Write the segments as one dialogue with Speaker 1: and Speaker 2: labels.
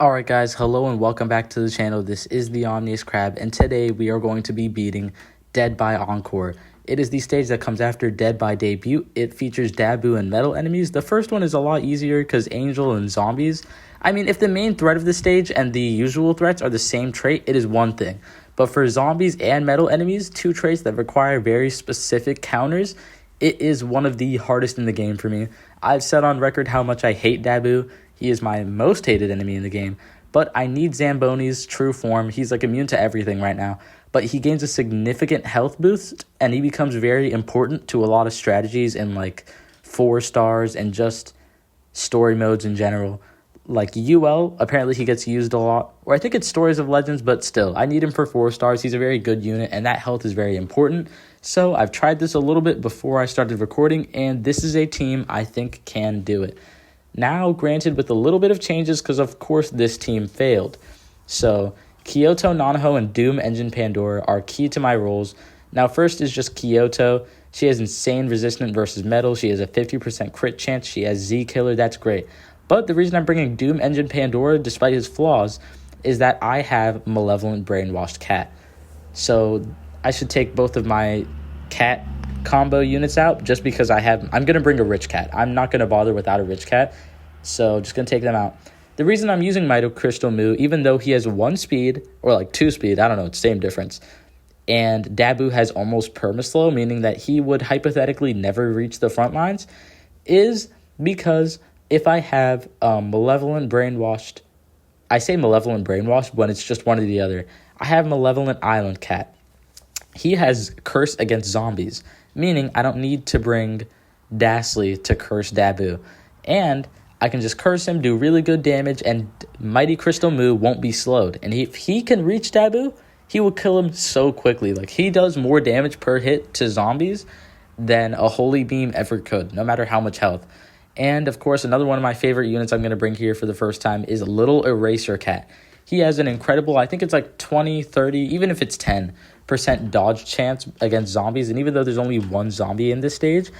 Speaker 1: Alright guys, hello and welcome back to the channel. This is the Omni-Crab and today we are going to be beating Dead by Encore. It is the stage that comes after Dead by Debut. It features Daboo and metal enemies. The first one is a lot easier because Angel and zombies. I mean, if the main threat of the stage and the usual threats are the same trait, it is one thing. But for zombies and metal enemies, two traits that require very specific counters, it is one of the hardest in the game for me. I've said on record how much I hate Daboo. He is my most hated enemy in the game, but I need Zamboni's true form. He's like immune to everything right now, but he gains a significant health boost, and he becomes very important to a lot of strategies in like 4 stars and just story modes in general. Like UL, apparently he gets used a lot, or I think it's Stories of Legends, but still, I need him for 4 stars. He's a very good unit, and that health is very important. So I've tried this a little bit before I started recording, and this is a team I think can do it. Now, granted, with a little bit of changes, because of course this team failed. So, Kyoto, Nanaho, and Doom Engine Pandora are key to my roles. Now, first is just Kyoto. She has insane resistant versus metal. She has a 50% crit chance. She has Z Killer. That's great. But the reason I'm bringing Doom Engine Pandora, despite his flaws, is that I have Malevolent Brainwashed Cat. So, I should take both of my cat combo units out just because I'm going to bring a rich cat. I'm not going to bother without a rich cat, so just going to take them out. The reason I'm using Mito Crystal Moo, even though he has 1 speed, or like 2 speed, I don't know, it's same difference, and Daboo has almost perma-slow, meaning that he would hypothetically never reach the front lines, is because if I have Malevolent Brainwashed, I say Malevolent Brainwashed when it's just one or the other, I have Malevolent Island Cat. He has Curse against zombies, meaning I don't need to bring Dashley to curse Daboo. And I can just curse him, do really good damage, and Mighty Crystal Moo won't be slowed. And if he can reach Daboo, he will kill him so quickly. Like, he does more damage per hit to zombies than a Holy Beam ever could, no matter how much health. And, of course, another one of my favorite units I'm going to bring here for the first time is Little Eraser Cat. He has an incredible, I think it's like 20, 30, even if it's 10% dodge chance against zombies. And even though there's only 1 zombie in this stage,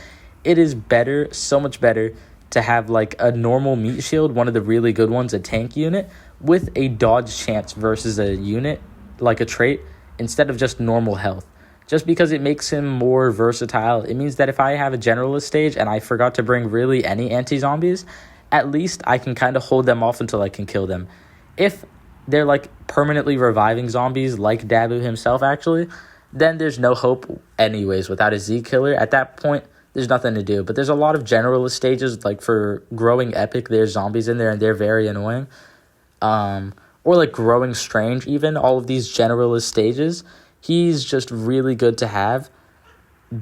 Speaker 1: it is better, so much better, to have like a normal meat shield, one of the really good ones, a tank unit, with a dodge chance versus a unit, like a trait, instead of just normal health. Just because it makes him more versatile. It means that if I have a generalist stage and I forgot to bring really any anti-zombies, at least I can kind of hold them off until I can kill them. If they're like permanently reviving zombies like Daboo himself actually, then there's no hope anyways without a Z Killer. At that point, there's nothing to do. But there's a lot of generalist stages, like for Growing Epic, there's zombies in there and they're very annoying. Or like Growing Strange even, all of these generalist stages, he's just really good to have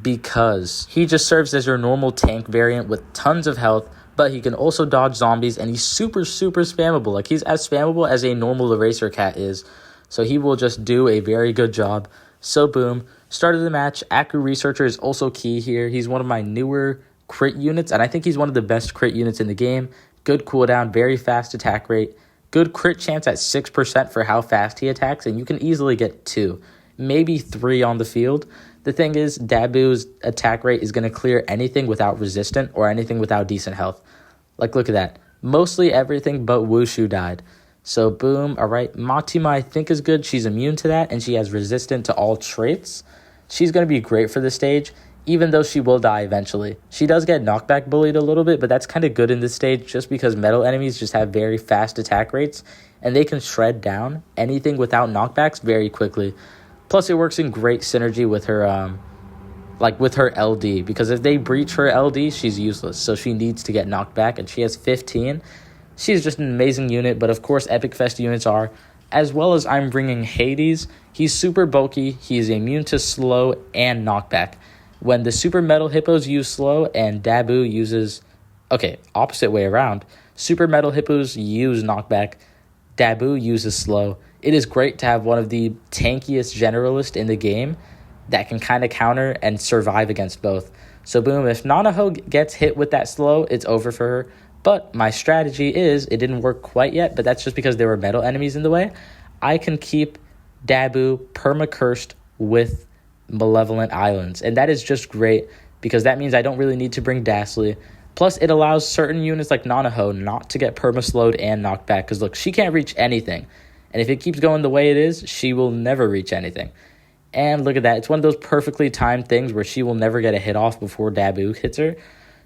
Speaker 1: because he just serves as your normal tank variant with tons of health, but he can also dodge zombies, and he's super, super spammable. Like, he's as spammable as a normal Eraser Cat is. So he will just do a very good job. So, boom. Start of the match. Aku Researcher is also key here. He's one of my newer crit units, and I think he's one of the best crit units in the game. Good cooldown, very fast attack rate. Good crit chance at 6% for how fast he attacks, and you can easily get 2, maybe 3 on the field. The thing is, Daboo's attack rate is going to clear anything without resistant or anything without decent health. Like, look at that. Mostly everything but Wushu died. So, boom. All right. Matima, I think, is good. She's immune to that, and she has resistant to all traits. She's going to be great for the stage, even though she will die eventually. She does get knockback bullied a little bit, but that's kind of good in this stage just because metal enemies just have very fast attack rates, and they can shred down anything without knockbacks very quickly. Plus, it works in great synergy with her, with her LD, because if they breach her LD, she's useless. So she needs to get knocked back, and she has 15. She's just an amazing unit, but of course, Epic Fest units are, as well as I'm bringing Hades. He's super bulky. He's immune to slow and knockback. When the Super Metal Hippos use slow and Daboo uses, opposite way around. Super Metal Hippos use knockback. Daboo uses slow. It is great to have one of the tankiest generalists in the game that can kind of counter and survive against both. So boom, if Nanaho gets hit with that slow, it's over for her. But my strategy is, it didn't work quite yet, but that's just because there were metal enemies in the way. I can keep Daboo perma-cursed with Malevolent Islands. And that is just great because that means I don't really need to bring Dashley. Plus, it allows certain units like Nanaho not to get perma-slowed and knocked back. Because, look, she can't reach anything. And if it keeps going the way it is, she will never reach anything. And look at that. It's one of those perfectly timed things where she will never get a hit off before Daboo hits her.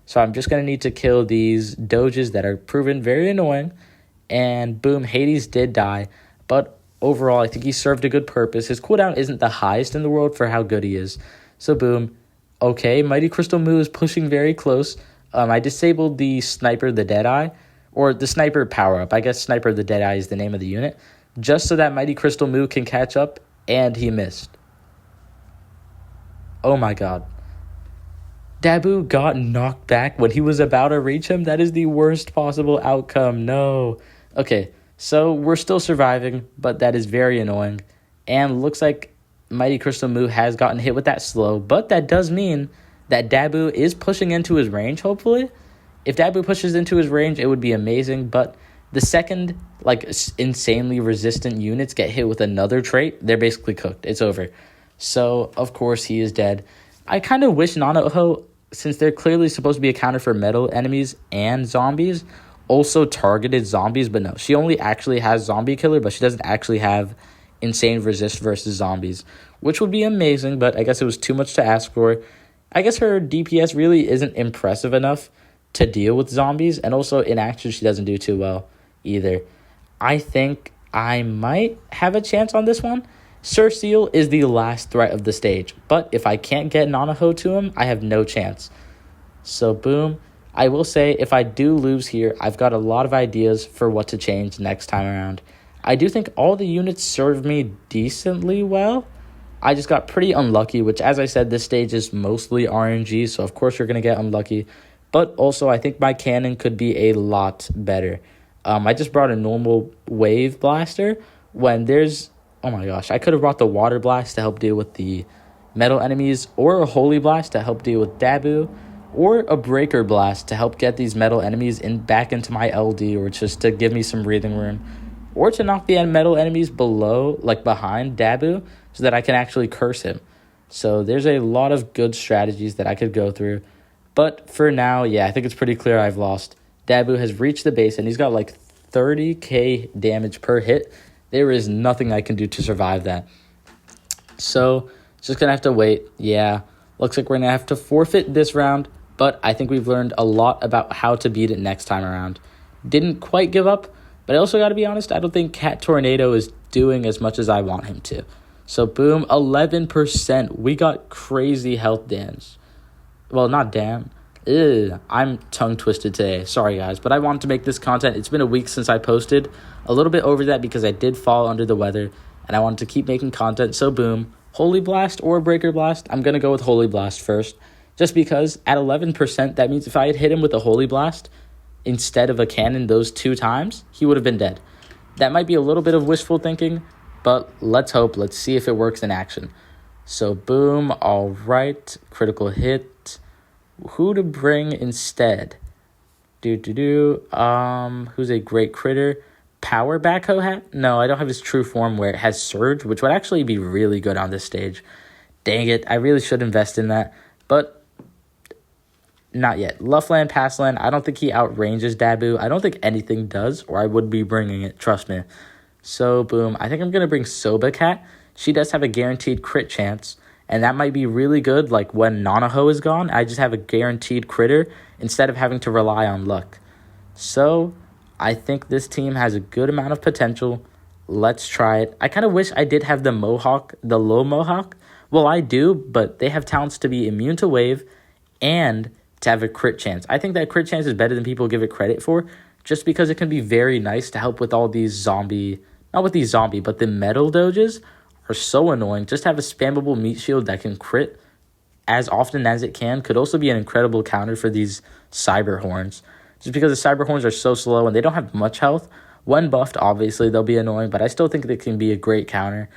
Speaker 1: So I'm just going to need to kill these Doges that are proven very annoying. And boom, Hades did die. But overall, I think he served a good purpose. His cooldown isn't the highest in the world for how good he is. So boom. Okay, Mighty Crystal Moo is pushing very close. I disabled the Sniper the Deadeye, or the Sniper power-up. I guess Sniper the Deadeye is the name of the unit, just so that Mighty Crystal Moo can catch up, and he missed. Oh my god. Daboo got knocked back when he was about to reach him. That is the worst possible outcome. No. Okay, so we're still surviving, but that is very annoying. And looks like Mighty Crystal Moo has gotten hit with that slow, but that does mean that Daboo is pushing into his range, hopefully. If Daboo pushes into his range, it would be amazing, but the second, like, insanely resistant units get hit with another trait, they're basically cooked. It's over. So, of course, he is dead. I kind of wish Nanaho, since they're clearly supposed to be a counter for metal enemies and zombies, also targeted zombies, but no. She only actually has Zombie Killer, but she doesn't actually have Insane Resist versus zombies, which would be amazing, but I guess it was too much to ask for. I guess her DPS really isn't impressive enough to deal with zombies, and also in action she doesn't do too well either. I think I might have a chance on this one. Sir Seal is the last threat of the stage, but if I can't get Nanaho to him, I have no chance. So boom. I will say, if I do lose here, I've got a lot of ideas for what to change next time around. I do think all the units serve me decently well. I just got pretty unlucky, which, as I said, this stage is mostly RNG, so of course you're going to get unlucky. But also, I think my cannon could be a lot better. I just brought a normal wave blaster when there's... Oh my gosh, I could have brought the water blast to help deal with the metal enemies, or a holy blast to help deal with Daboo, or a breaker blast to help get these metal enemies back into my LD, or just to give me some breathing room, or to knock the metal enemies below, like behind Daboo, so that I can actually curse him. So there's a lot of good strategies that I could go through. But for now, yeah, I think it's pretty clear I've lost. Daboo has reached the base, and he's got like 30k damage per hit. There is nothing I can do to survive that. So, just going to have to wait. Yeah, looks like we're going to have to forfeit this round. But I think we've learned a lot about how to beat it next time around. Didn't quite give up. But I also got to be honest, I don't think Cat Tornado is doing as much as I want him to. So, boom, 11%. We got crazy health damage. Well, not damn. I'm tongue-twisted today. Sorry, guys. But I wanted to make this content. It's been a week since I posted. A little bit over that because I did fall under the weather. And I wanted to keep making content. So, boom. Holy Blast or Breaker Blast? I'm going to go with Holy Blast first. Just because at 11%, that means if I had hit him with a Holy Blast instead of a cannon those 2 times, he would have been dead. That might be a little bit of wishful thinking, but let's hope. Let's see if it works in action. So, boom. All right. Critical hit. Who to bring instead? Who's a great critter? Power Backhoe Hat? No, I don't have his true form where it has Surge, which would actually be really good on this stage. Dang it. I really should invest in that. But not yet. Luffland, Passland, I don't think he outranges Daboo. I don't think anything does, or I would be bringing it. Trust me. So, boom. I think I'm going to bring Soba Cat. She does have a guaranteed crit chance. And that might be really good, like when Nanaho is gone, I just have a guaranteed critter instead of having to rely on luck. So, I think this team has a good amount of potential. Let's try it. I kind of wish I did have the Mohawk, the low Mohawk. Well, I do, but they have talents to be immune to wave and to have a crit chance. I think that crit chance is better than people give it credit for, just because it can be very nice to help with all these but the metal doges are so annoying. Just have a spammable meat shield that can crit as often as it can could also be an incredible counter for these cyber horns. Just because the cyber horns are so slow and they don't have much health. When buffed, obviously, they'll be annoying, but I still think they can be a great counter.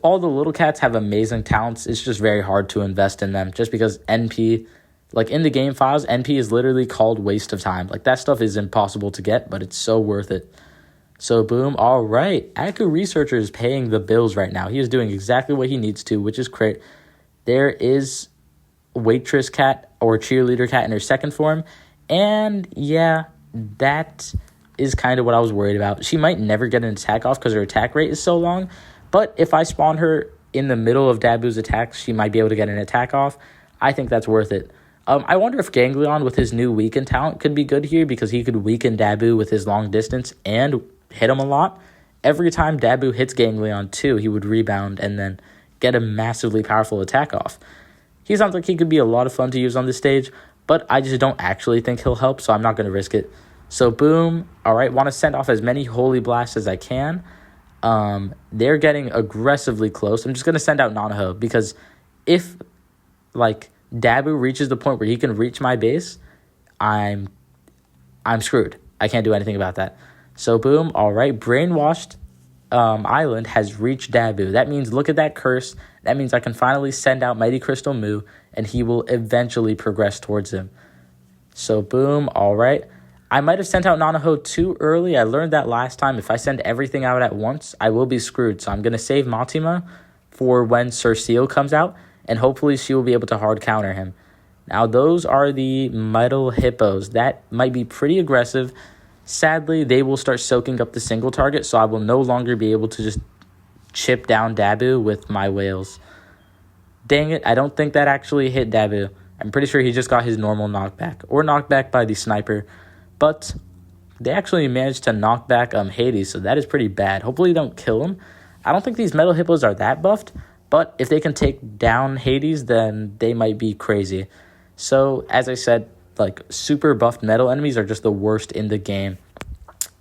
Speaker 1: All the little cats have amazing talents. It's just very hard to invest in them just because NP, like in the game files, NP is literally called waste of time. Like that stuff is impossible to get, but it's so worth it. So, boom. All right. Aku Researcher is paying the bills right now. He is doing exactly what he needs to, which is crit. There is Waitress Cat. or Cheerleader Cat in her second form. And yeah, that is kind of what I was worried about. She might never get an attack off because her attack rate is so long. But if I spawn her in the middle of Daboo's attacks, she might be able to get an attack off. I think that's worth it. I wonder if Ganglion with his new weaken talent could be good here because he could weaken Daboo with his long distance and hit him a lot. Every time Daboo hits Ganglion too, he would rebound and then get a massively powerful attack off. He sounds like he could be a lot of fun to use on this stage, but I just don't actually think he'll help, so I'm not going to risk it. So boom, all right, want to send off as many Holy Blasts as I can. They're getting aggressively close. I'm just going to send out Nanaho because if, like, Daboo reaches the point where he can reach my base, I'm screwed. I can't do anything about that. So boom, all right, Brainwashed Island has reached Daboo. That means look at that curse. That means I can finally send out Mighty Crystal Moo, and he will eventually progress towards him. So boom, all right. I might have sent out Nanaho too early. I learned that last time. If I send everything out at once, I will be screwed. So I'm going to save Matima for when Sir Seal comes out, and hopefully she will be able to hard counter him. Now, those are the Metal Hippos. That might be pretty aggressive. Sadly, they will start soaking up the single target, so I will no longer be able to just chip down Daboo with my whales. Dang it, I don't think that actually hit Daboo. I'm pretty sure he just got his normal knockback, or knockback by the sniper. But they actually managed to knock back Hades, so that is pretty bad. Hopefully they don't kill him. I don't think these Metal Hippos are that buffed, but if they can take down Hades, then they might be crazy. So, as I said, like, super buffed metal enemies are just the worst in the game.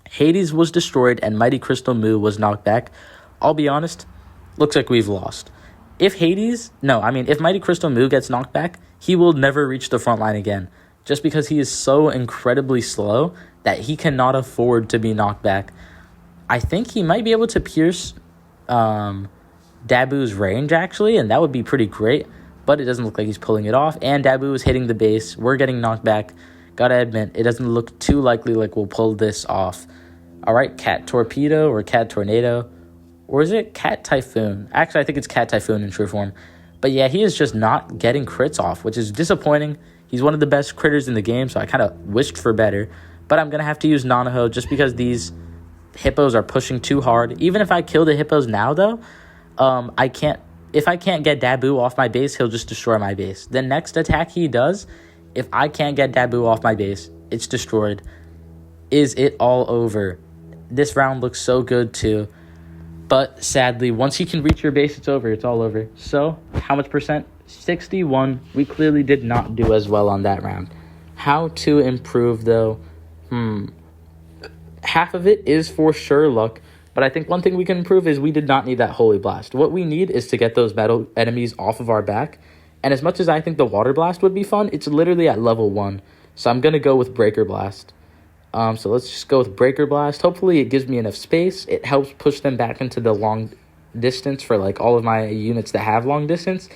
Speaker 1: Hades was destroyed and Mighty Crystal Moo was knocked back. I'll be honest, looks like we've lost. If Mighty Crystal Moo gets knocked back, he will never reach the front line again. Just because he is so incredibly slow that he cannot afford to be knocked back. I think he might be able to pierce Daboo's range, actually, and that would be pretty great. But it doesn't look like he's pulling it off. And Daboo is hitting the base. We're getting knocked back. Gotta admit, it doesn't look too likely like we'll pull this off. All right, Cat Torpedo or Cat Tornado. Or is it Cat Typhoon? Actually, I think it's Cat Typhoon in true form. But yeah, he is just not getting crits off, which is disappointing. He's one of the best critters in the game, so I kind of wished for better. But I'm going to have to use Nanaho just because these hippos are pushing too hard. Even if I kill the hippos now, though, if I can't get Daboo off my base, he'll just destroy my base. The next attack he does, if I can't get Daboo off my base, it's destroyed. Is it all over? This round looks so good, too. But sadly, once he can reach your base, it's over. It's all over. So, how much percent? 61. We clearly did not do as well on that round. How to improve, though? Half of it is for sure luck. But I think one thing we can improve is we did not need that Holy Blast. What we need is to get those metal enemies off of our back. And as much as I think the Water Blast would be fun, it's literally at level 1. So I'm going to go with Breaker Blast. So let's just go with Breaker Blast. Hopefully it gives me enough space. It helps push them back into the long distance for like all of my units that have long distance.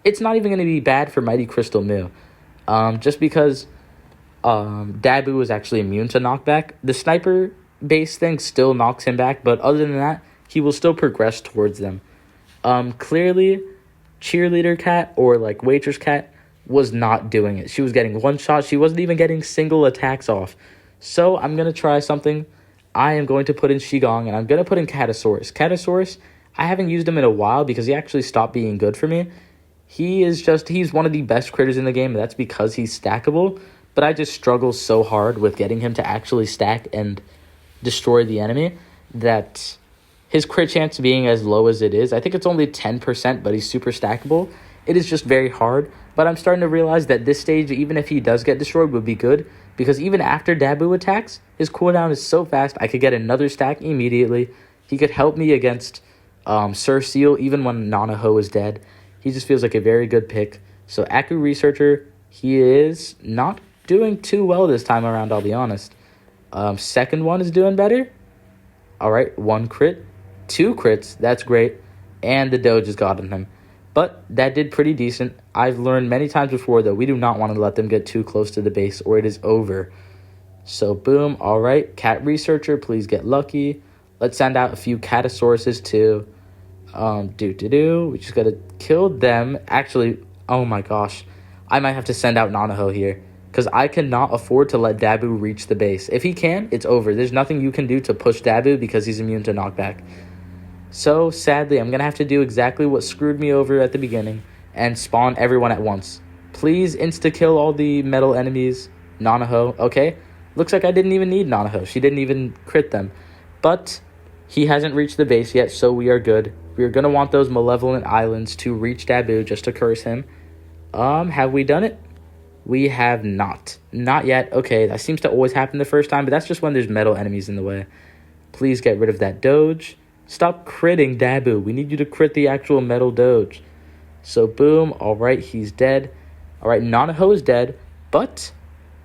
Speaker 1: It's not even going to be bad for Mighty Crystal Moo. Just because Daboo is actually immune to knockback. The sniper base thing still knocks him back, but other than that, he will still progress towards them. Clearly, Cheerleader Cat or like Waitress Cat was not doing it. She was getting one shot. She wasn't even getting single attacks off. So I'm going to try something. I am going to put in Shigong, and I'm going to put in Catasaurus. Catasaurus, I haven't used him in a while because he actually stopped being good for me. He's one of the best critters in the game, and that's because he's stackable. But I just struggle so hard with getting him to actually stack and destroy the enemy that his crit chance being as low as it is, I think it's only 10%, but he's super stackable. It is just very hard. But I'm starting to realize that this stage, even if he does get destroyed, would be good. Because even after Daboo attacks, his cooldown is so fast, I could get another stack immediately. He could help me against Sir Seal, even when Nanaho is dead. He just feels like a very good pick. So Aku Researcher, he is not doing too well this time around, I'll be honest. Second one is doing better. All right, 1 crit, 2 crits, that's great. And the Doge has gotten him. But that did pretty decent. I've learned many times before, though, we do not want to let them get too close to the base or it is over. So, boom. All right. Cat Researcher, please get lucky. Let's send out a few Catasauruses, too. We just got to kill them. Actually, oh my gosh. I might have to send out Nanaho here, because I cannot afford to let Daboo reach the base. If he can, it's over. There's nothing you can do to push Daboo because he's immune to knockback. So, sadly, I'm going to have to do exactly what screwed me over at the beginning and spawn everyone at once. Please insta-kill all the metal enemies. Nanaho, okay? Looks like I didn't even need Nanaho. She didn't even crit them. But he hasn't reached the base yet, so we are good. We are going to want those malevolent islands to reach Daboo just to curse him. Have we done it? We have not. Not yet. Okay, that seems to always happen the first time, but that's just when there's metal enemies in the way. Please get rid of that Doge. Stop critting Daboo. We need you to crit the actual metal Doge. So, boom. All right, he's dead. All right, Nanaho is dead, but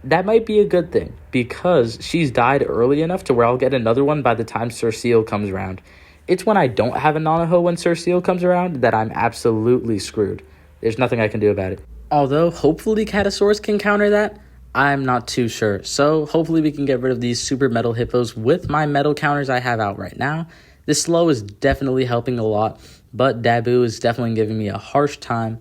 Speaker 1: that might be a good thing because she's died early enough to where I'll get another one by the time Sir Seal comes around. It's when I don't have a Nanaho when Sir Seal comes around that I'm absolutely screwed. There's nothing I can do about it. Although, hopefully Catasaurus can counter that, I'm not too sure. So, hopefully we can get rid of these super metal hippos with my metal counters I have out right now. This slow is definitely helping a lot, but Daboo is definitely giving me a harsh time.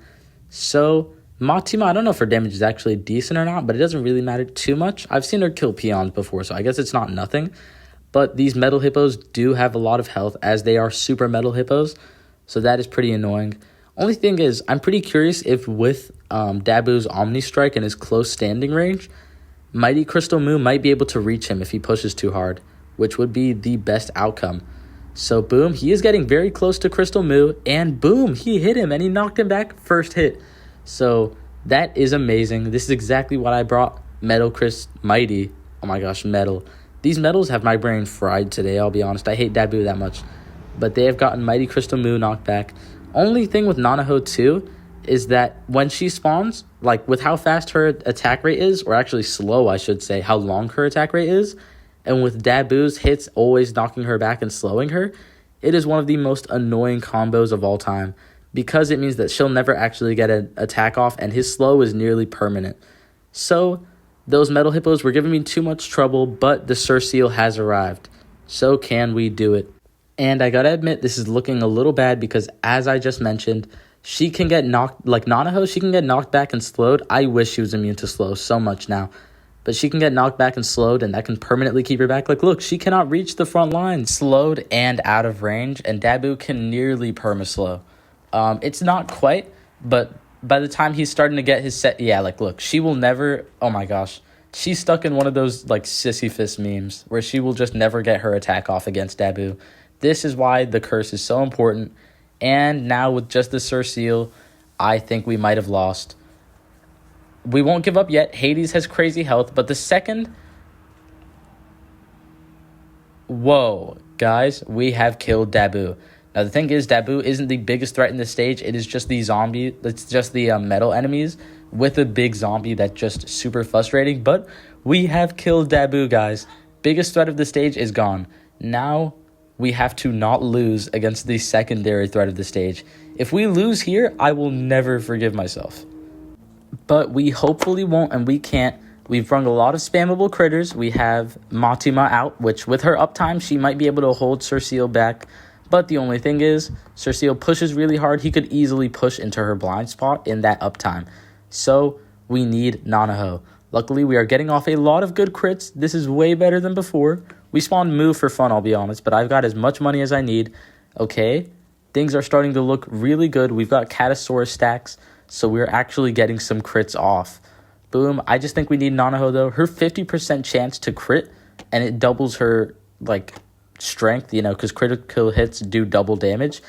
Speaker 1: So, Matima, I don't know if her damage is actually decent or not, but it doesn't really matter too much. I've seen her kill peons before, so I guess it's not nothing. But these metal hippos do have a lot of health, as they are super metal hippos, so that is pretty annoying. Only thing is, I'm pretty curious if with Daboo's Omni Strike and his close standing range, Mighty Crystal Moo might be able to reach him if he pushes too hard, which would be the best outcome. So, boom, he is getting very close to Crystal Moo, and boom, he hit him, and he knocked him back first hit. So, that is amazing. This is exactly what I brought Metal Mighty. Oh my gosh, Metal. These metals have my brain fried today, I'll be honest. I hate Daboo that much. But they have gotten Mighty Crystal Moo knocked back. Only thing with Nanaho, too, is that when she spawns, like with how fast her attack rate is, or actually slow, I should say, how long her attack rate is, and with Daboo's hits always knocking her back and slowing her, it is one of the most annoying combos of all time because it means that she'll never actually get an attack off and his slow is nearly permanent. So, those metal hippos were giving me too much trouble, but the Sir Seal has arrived. So can we do it? And I gotta admit, this is looking a little bad because as I just mentioned, she can get knocked, like Nanaho, she can get knocked back and slowed. I wish she was immune to slow so much now. But she can get knocked back and slowed, and that can permanently keep her back. Like, look, she cannot reach the front line. Slowed and out of range, and Daboo can nearly perma-slow. It's not quite, but by the time he's starting to get his set... Yeah, like, look, she will never... Oh, my gosh. She's stuck in one of those, like, Sisyphus memes where she will just never get her attack off against Daboo. This is why the curse is so important. And now with just the Sir Seal, I think we might have lost. We won't give up yet. Hades has crazy health, but the second... Whoa, guys, we have killed Daboo. Now, the thing is, Daboo isn't the biggest threat in the stage. It is just the zombie. It's just the metal enemies with a big zombie that's just super frustrating. But we have killed Daboo, guys. Biggest threat of the stage is gone. Now, we have to not lose against the secondary threat of the stage. If we lose here, I will never forgive myself. But we hopefully won't, and we can't. We've brung a lot of spammable critters. We have Matima out, which with her uptime, she might be able to hold Sir Seal back. But the only thing is, Sir Seal pushes really hard. He could easily push into her blind spot in that uptime. So, we need Nanaho. Luckily, we are getting off a lot of good crits. This is way better than before. We spawned Moo for fun, I'll be honest, but I've got as much money as I need. Okay, things are starting to look really good. We've got Catasaurus stacks, so we're actually getting some crits off. Boom. I just think we need Nanaho, though. Her 50% chance to crit, and it doubles her, like, strength, you know, because critical hits do double damage.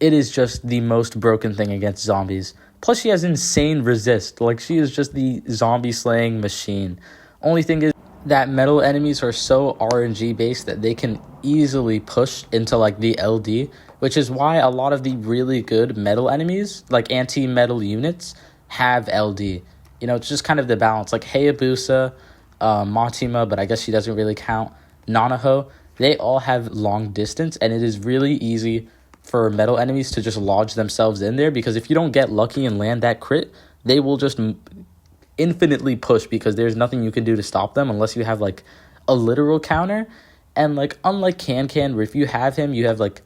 Speaker 1: It is just the most broken thing against zombies. Plus, she has insane resist. Like, she is just the zombie-slaying machine. Only thing is that metal enemies are so RNG-based that they can easily push into, like, the LD, which is why a lot of the really good metal enemies, like anti-metal units, have LD. You know, it's just kind of the balance. Like Hayabusa, Matima, but I guess she doesn't really count, Nanaho, they all have long distance, and it is really easy for metal enemies to just lodge themselves in there, because if you don't get lucky and land that crit, they will just infinitely push, because there's nothing you can do to stop them unless you have, like, a literal counter. And, like, unlike Can, where if you have him, you have, like,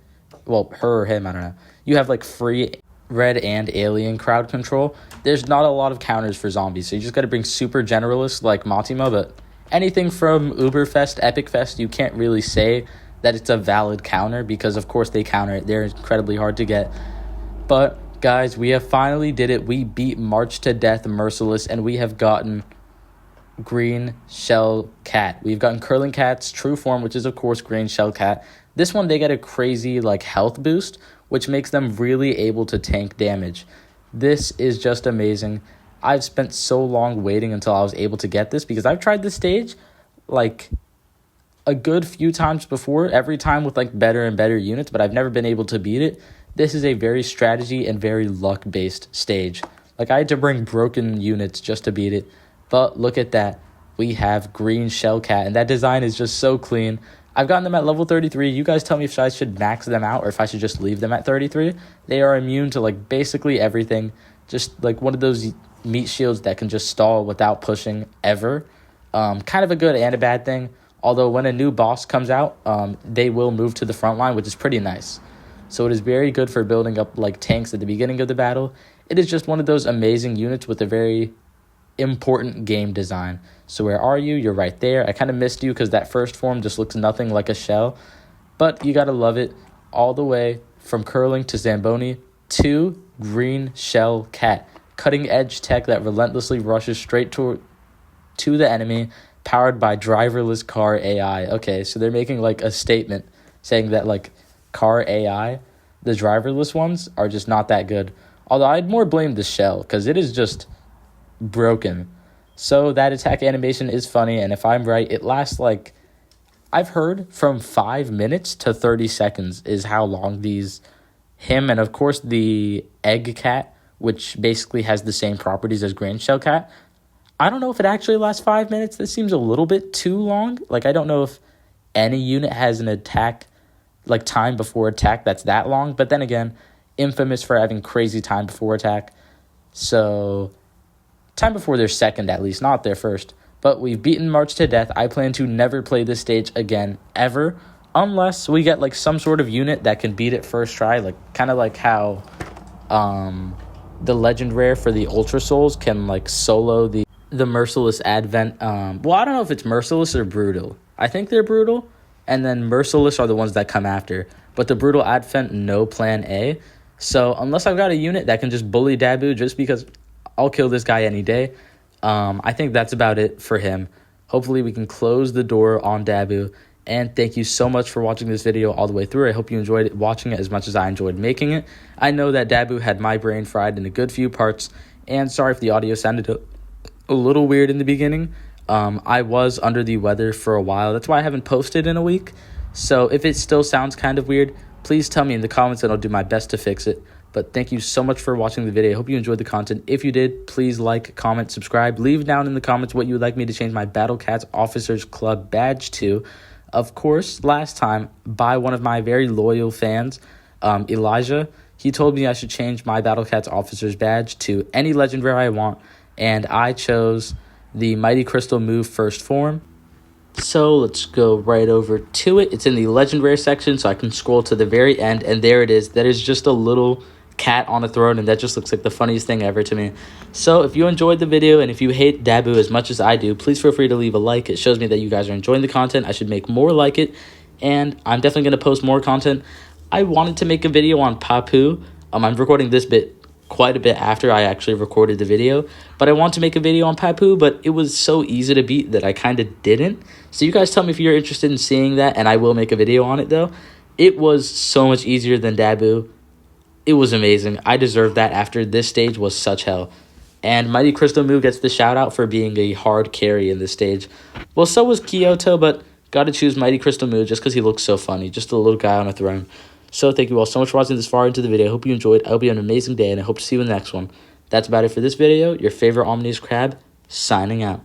Speaker 1: well, her or him, I don't know, you have, like, free red and alien crowd control, there's not a lot of counters for zombies. So you just got to bring super generalists like Matimo, but anything from Uberfest, Epicfest, you can't really say that it's a valid counter because, of course, they counter it. They're incredibly hard to get. But, guys, we have finally did it. We beat March to Death Merciless, and we have gotten Green Shell Cat. We've gotten Curling Cat's true form, which is, of course, Green Shell Cat. This one, they get a crazy, health boost, which makes them really able to tank damage. This is just amazing. I've spent so long waiting until I was able to get this because I've tried this stage, a good few times before, every time with better and better units, but I've never been able to beat it. This is a very strategy and very luck-based stage. I had to bring broken units just to beat it, but look at that. We have Green Shell Cat, and that design is just so clean. I've gotten them at level 33. You guys tell me if I should max them out or if I should just leave them at 33. They are immune to, basically everything. Just, one of those meat shields that can just stall without pushing ever. Kind of a good and a bad thing. Although when a new boss comes out, they will move to the front line, which is pretty nice. So it is very good for building up tanks at the beginning of the battle. It is just one of those amazing units with a very important game design. So where are you? You're right there. I kind of missed you because that first form just looks nothing like a shell. But you got to love it all the way from Curling to Zamboni to Green Shell Cat. Cutting edge tech that relentlessly rushes straight to the enemy, powered by driverless car AI. Okay, so they're making a statement saying that car AI, the driverless ones, are just not that good. Although I'd more blame the shell because it is just broken. So that attack animation is funny, and if I'm right, it lasts I've heard from 5 minutes to 30 seconds is how long him and of course the egg cat, which basically has the same properties as Green Shell Cat. I don't know if it actually lasts 5 minutes. This seems a little bit too long. I don't know if any unit has an attack, time before attack that's that long. But then again, infamous for having crazy time before attack. So, time before their second at least, not their first. But we've beaten March to Death. I plan to never play this stage again, ever. Unless we get, some sort of unit that can beat it first try. Kind of like how the Legend Rare for the Ultra Souls can, solo the Merciless Advent. Well, I don't know if it's Merciless or Brutal. I think they're Brutal, and then Merciless are the ones that come after. But the Brutal Advent, no plan A. So unless I've got a unit that can just bully Daboo just because I'll kill this guy any day, I think that's about it for him. Hopefully we can close the door on Daboo. And thank you so much for watching this video all the way through. I hope you enjoyed watching it as much as I enjoyed making it. I know that Daboo had my brain fried in a good few parts, and sorry if the audio sounded a little weird in the beginning. I was under the weather for a while. That's why I haven't posted in a week. So if it still sounds kind of weird, please tell me in the comments and I'll do my best to fix it. But thank you so much for watching the video. I hope you enjoyed the content. If you did, please like, comment, subscribe. Leave down in the comments what you would like me to change my Battle Cats Officers Club badge to. Of course, last time, by one of my very loyal fans, Elijah, he told me I should change my Battle Cats Officers badge to any Legend Rare I want. And I chose the Mighty Crystal Move First Form. So let's go right over to it. It's in the Legend Rare section, so I can scroll to the very end. And there it is. That is just a little cat on a throne, and that just looks like the funniest thing ever to me. So if you enjoyed the video and if you hate Daboo as much as I do, please feel free to leave a like. It shows me that you guys are enjoying the content. I should make more like it, and I'm definitely going to post more content. I wanted to make a video on Papu. I'm recording this bit quite a bit after I actually recorded the video, but I want to make a video on Papu, but it was so easy to beat that I kind of didn't. So you guys tell me if you're interested in seeing that, and I will make a video on it though. It was so much easier than Daboo. It was amazing. I deserved that after this stage was such hell. And Mighty Crystal Moo gets the shout out for being a hard carry in this stage. Well, so was Kyoto, but gotta choose Mighty Crystal Moo just because he looks so funny. Just a little guy on a throne. So thank you all so much for watching this far into the video. I hope you enjoyed. I hope you had an amazing day, and I hope to see you in the next one. That's about it for this video. Your favorite Omni-Crab, signing out.